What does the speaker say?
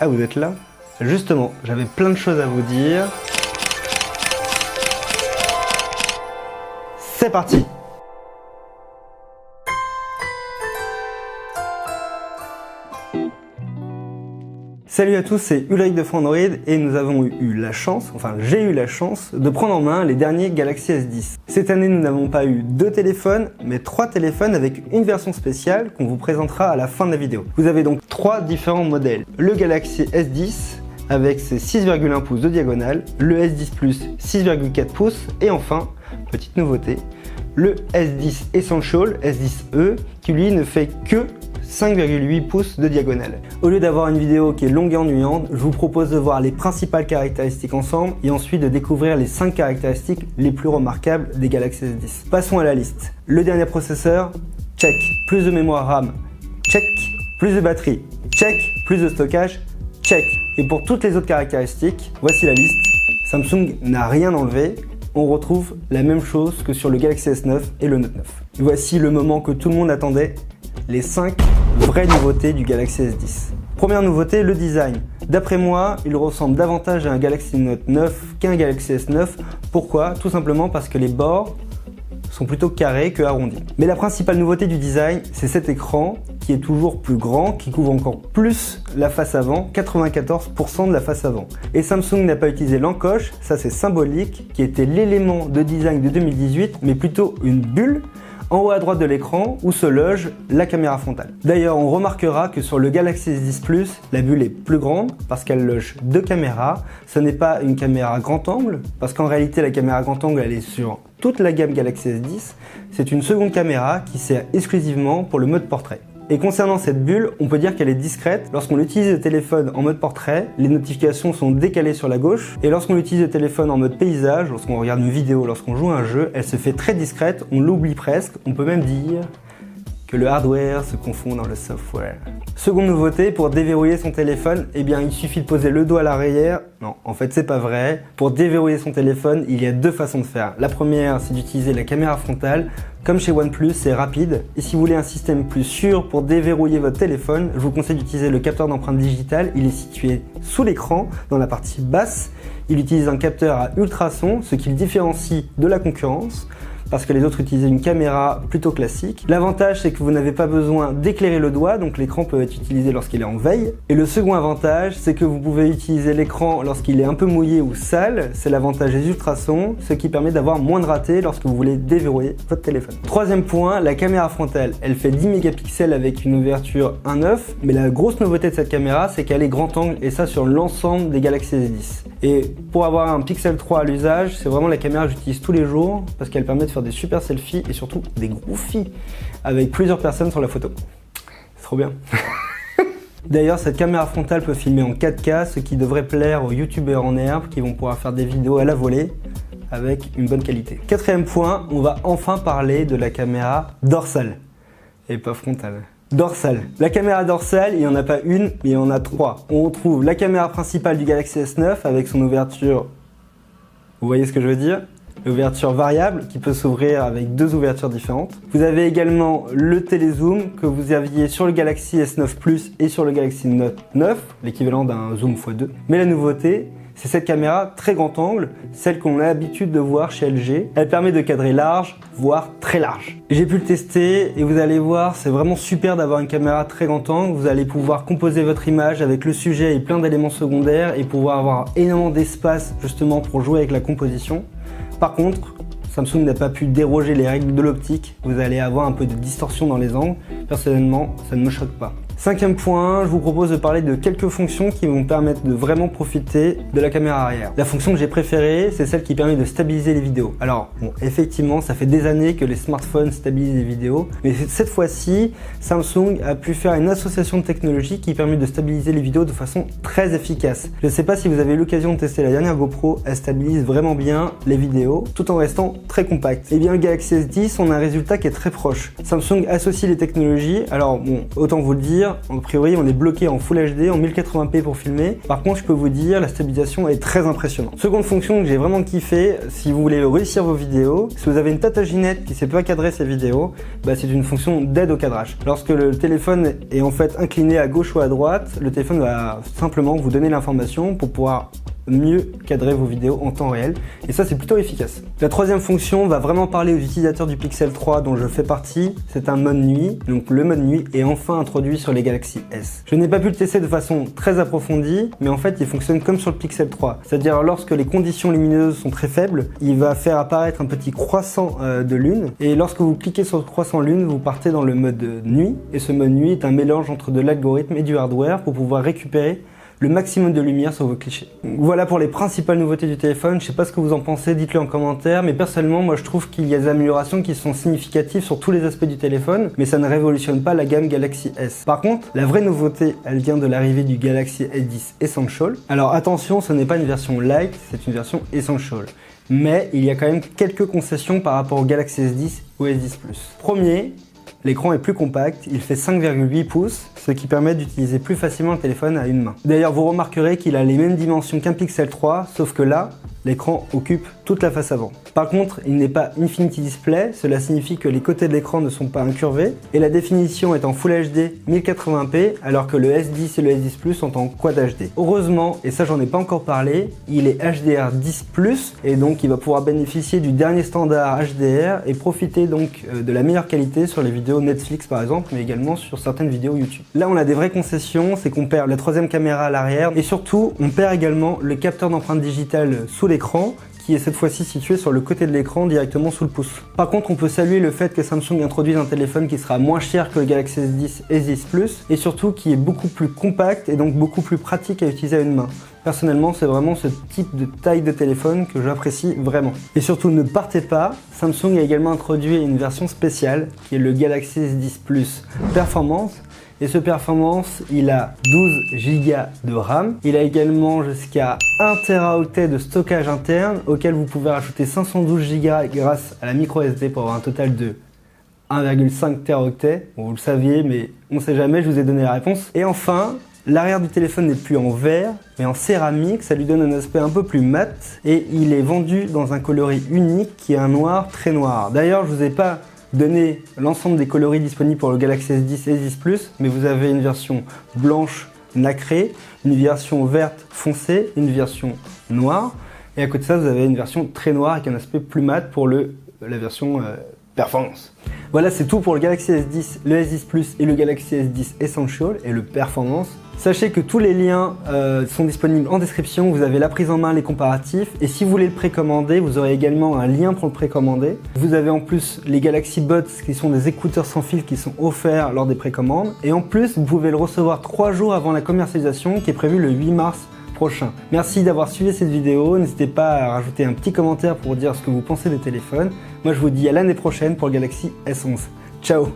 Ah, vous êtes là? Justement, j'avais plein de choses à vous dire. C'est parti! Salut à tous, c'est Ulrich de Frandroid et nous avons eu la chance, enfin j'ai eu la chance, de prendre en main les derniers Galaxy S10. Cette année, nous n'avons pas eu 2 téléphones, mais 3 téléphones avec une version spéciale qu'on vous présentera à la fin de la vidéo. Vous avez donc 3 différents modèles. Le Galaxy S10 avec ses 6,1 pouces de diagonale, le S10 Plus 6,4 pouces et enfin, petite nouveauté, le S10 Essential, S10e, qui lui ne fait que 5,8 pouces de diagonale. Au lieu d'avoir une vidéo qui est longue et ennuyante, je vous propose de voir les principales caractéristiques ensemble et ensuite de découvrir les 5 caractéristiques les plus remarquables des Galaxy S10. Passons à la liste. Le dernier processeur, check. Plus de mémoire RAM, check. Plus de batterie, check. Plus de stockage, check. Et pour toutes les autres caractéristiques, voici la liste. Samsung n'a rien enlevé. On retrouve la même chose que sur le Galaxy S9 et le Note 9. Voici le moment que tout le monde attendait, les 5 vraies nouveautés du Galaxy S10. Première nouveauté, le design. D'après moi, il ressemble davantage à un Galaxy Note 9 qu'un Galaxy S9. Pourquoi? Tout simplement parce que les bords sont plutôt carrés que arrondis. Mais la principale nouveauté du design, c'est cet écran qui est toujours plus grand, qui couvre encore plus la face avant, 94% de la face avant. Et Samsung n'a pas utilisé l'encoche, ça c'est symbolique, qui était l'élément de design de 2018, mais plutôt une bulle en haut à droite de l'écran où se loge la caméra frontale. D'ailleurs, on remarquera que sur le Galaxy S10 Plus, la bulle est plus grande parce qu'elle loge 2 caméras. Ce n'est pas une caméra grand angle parce qu'en réalité, la caméra grand angle, elle est sur toute la gamme Galaxy S10. C'est une seconde caméra qui sert exclusivement pour le mode portrait. Et concernant cette bulle, on peut dire qu'elle est discrète. Lorsqu'on utilise le téléphone en mode portrait, les notifications sont décalées sur la gauche. Et lorsqu'on utilise le téléphone en mode paysage, lorsqu'on regarde une vidéo, lorsqu'on joue à un jeu, elle se fait très discrète, on l'oublie presque. On peut même dire que le hardware se confond dans le software. Seconde nouveauté, pour déverrouiller son téléphone, eh bien il suffit de poser le doigt à l'arrière. Non, en fait c'est pas vrai. Pour déverrouiller son téléphone, il y a 2 façons de faire. La première, c'est d'utiliser la caméra frontale. Comme chez OnePlus, c'est rapide. Et si vous voulez un système plus sûr pour déverrouiller votre téléphone, je vous conseille d'utiliser le capteur d'empreinte digitale. Il est situé sous l'écran, dans la partie basse. Il utilise un capteur à ultrasons, ce qui le différencie de la concurrence, parce que les autres utilisaient une caméra plutôt classique. L'avantage, c'est que vous n'avez pas besoin d'éclairer le doigt, donc l'écran peut être utilisé lorsqu'il est en veille. Et le second avantage, c'est que vous pouvez utiliser l'écran lorsqu'il est un peu mouillé ou sale. C'est l'avantage des ultrasons, ce qui permet d'avoir moins de ratés lorsque vous voulez déverrouiller votre téléphone. Troisième point, la caméra frontale. Elle fait 10 mégapixels avec une ouverture 1.9, mais la grosse nouveauté de cette caméra, c'est qu'elle est grand angle, et ça sur l'ensemble des Galaxy S10. Et pour avoir un Pixel 3 à l'usage, c'est vraiment la caméra que j'utilise tous les jours, parce qu'elle permet de faire des super selfies et surtout des groofies avec plusieurs personnes sur la photo. C'est trop bien. D'ailleurs, cette caméra frontale peut filmer en 4K, ce qui devrait plaire aux youtubeurs en herbe qui vont pouvoir faire des vidéos à la volée avec une bonne qualité. Quatrième point, on va enfin parler de la caméra dorsale et pas frontale. Dorsale. La caméra dorsale, il n'y en a pas une, mais il y en a 3. On trouve la caméra principale du Galaxy S9 avec son ouverture, vous voyez ce que je veux dire? L'ouverture variable qui peut s'ouvrir avec 2 ouvertures différentes. Vous avez également le télézoom que vous aviez sur le Galaxy S9 Plus et sur le Galaxy Note 9, l'équivalent d'un zoom x2. Mais la nouveauté, c'est cette caméra très grand angle, celle qu'on a l'habitude de voir chez LG. Elle permet de cadrer large, voire très large. J'ai pu le tester et vous allez voir, c'est vraiment super d'avoir une caméra très grand angle. Vous allez pouvoir composer votre image avec le sujet et plein d'éléments secondaires et pouvoir avoir énormément d'espace justement pour jouer avec la composition. Par contre, Samsung n'a pas pu déroger les règles de l'optique. Vous allez avoir un peu de distorsion dans les angles. Personnellement, ça ne me choque pas. Cinquième point, je vous propose de parler de quelques fonctions qui vont permettre de vraiment profiter de la caméra arrière. La fonction que j'ai préférée, c'est celle qui permet de stabiliser les vidéos. Alors, bon, effectivement, ça fait des années que les smartphones stabilisent les vidéos, mais cette fois-ci, Samsung a pu faire une association de technologies qui permet de stabiliser les vidéos de façon très efficace. Je ne sais pas si vous avez eu l'occasion de tester la dernière GoPro, elle stabilise vraiment bien les vidéos, tout en restant très compacte. Et bien, le Galaxy S10, on a un résultat qui est très proche. Samsung associe les technologies, alors bon, autant vous le dire, dire, a priori on est bloqué en Full HD, en 1080p pour filmer. Par contre, je peux vous dire, la stabilisation est très impressionnante. Seconde fonction que j'ai vraiment kiffé, si vous voulez réussir vos vidéos, si vous avez une tataginette qui sait pas cadrer ses vidéos, c'est une fonction d'aide au cadrage. Lorsque le téléphone est en fait incliné à gauche ou à droite, le téléphone va simplement vous donner l'information pour pouvoir mieux cadrer vos vidéos en temps réel, et ça c'est plutôt efficace. La troisième fonction va vraiment parler aux utilisateurs du Pixel 3 dont je fais partie, c'est un mode nuit, donc le mode nuit est enfin introduit sur les Galaxy S. Je n'ai pas pu le tester de façon très approfondie, mais en fait il fonctionne comme sur le Pixel 3, c'est-à-dire lorsque les conditions lumineuses sont très faibles, il va faire apparaître un petit croissant de lune, et lorsque vous cliquez sur le croissant lune, vous partez dans le mode nuit, et ce mode nuit est un mélange entre de l'algorithme et du hardware pour pouvoir récupérer le maximum de lumière sur vos clichés. Voilà pour les principales nouveautés du téléphone. Je sais pas ce que vous en pensez, dites-le en commentaire, mais personnellement moi je trouve qu'il y a des améliorations qui sont significatives sur tous les aspects du téléphone, mais ça ne révolutionne pas la gamme Galaxy S. Par contre, la vraie nouveauté, elle vient de l'arrivée du Galaxy S10 Essential. Alors attention, ce n'est pas une version Lite, c'est une version Essential. Mais il y a quand même quelques concessions par rapport au Galaxy S10 ou S10 Plus. Premier, l'écran est plus compact, il fait 5,8 pouces, ce qui permet d'utiliser plus facilement le téléphone à une main. D'ailleurs, vous remarquerez qu'il a les mêmes dimensions qu'un Pixel 3, sauf que là, l'écran occupe toute la face avant. Par contre, il n'est pas Infinity Display, cela signifie que les côtés de l'écran ne sont pas incurvés, et la définition est en Full HD 1080p, alors que le S10 et le S10 Plus sont en Quad HD. Heureusement, et ça j'en ai pas encore parlé, il est HDR10+, et donc il va pouvoir bénéficier du dernier standard HDR et profiter donc de la meilleure qualité sur les vidéos Netflix par exemple, mais également sur certaines vidéos YouTube. Là on a des vraies concessions, c'est qu'on perd la troisième caméra à l'arrière, et surtout on perd également le capteur d'empreinte digitale sous l'écran, qui est cette fois-ci situé sur le côté de l'écran directement sous le pouce. Par contre, on peut saluer le fait que Samsung introduise un téléphone qui sera moins cher que le Galaxy S10 et S10 Plus, et surtout qui est beaucoup plus compact et donc beaucoup plus pratique à utiliser à une main. Personnellement, c'est vraiment ce type de taille de téléphone que j'apprécie vraiment. Et surtout, ne partez pas, Samsung a également introduit une version spéciale qui est le Galaxy S10 Plus Performance. Et ce performance, il a 12 Go de RAM. Il a également jusqu'à 1 Teraoctet de stockage interne, auquel vous pouvez rajouter 512 Go grâce à la micro SD pour avoir un total de 1,5 Teraoctet. Bon, vous le saviez, mais on ne sait jamais, je vous ai donné la réponse. Et enfin, l'arrière du téléphone n'est plus en verre, mais en céramique, ça lui donne un aspect un peu plus mat, et il est vendu dans un coloris unique qui est un noir très noir. D'ailleurs, je vous ai pas donner l'ensemble des coloris disponibles pour le Galaxy S10 et S10 Plus, mais vous avez une version blanche nacrée, une version verte foncée, une version noire, et à côté de ça vous avez une version très noire avec un aspect plus mat pour la version performance. Voilà, c'est tout pour le Galaxy S10, le S10 Plus et le Galaxy S10 Essential et le Performance. Sachez que tous les liens sont disponibles en description, vous avez la prise en main, les comparatifs, et si vous voulez le précommander, vous aurez également un lien pour le précommander. Vous avez en plus les Galaxy Buds qui sont des écouteurs sans fil qui sont offerts lors des précommandes, et en plus vous pouvez le recevoir 3 jours avant la commercialisation qui est prévue le 8 mars prochain. Merci d'avoir suivi cette vidéo, n'hésitez pas à rajouter un petit commentaire pour dire ce que vous pensez des téléphones. Moi je vous dis à l'année prochaine pour le Galaxy S11. Ciao!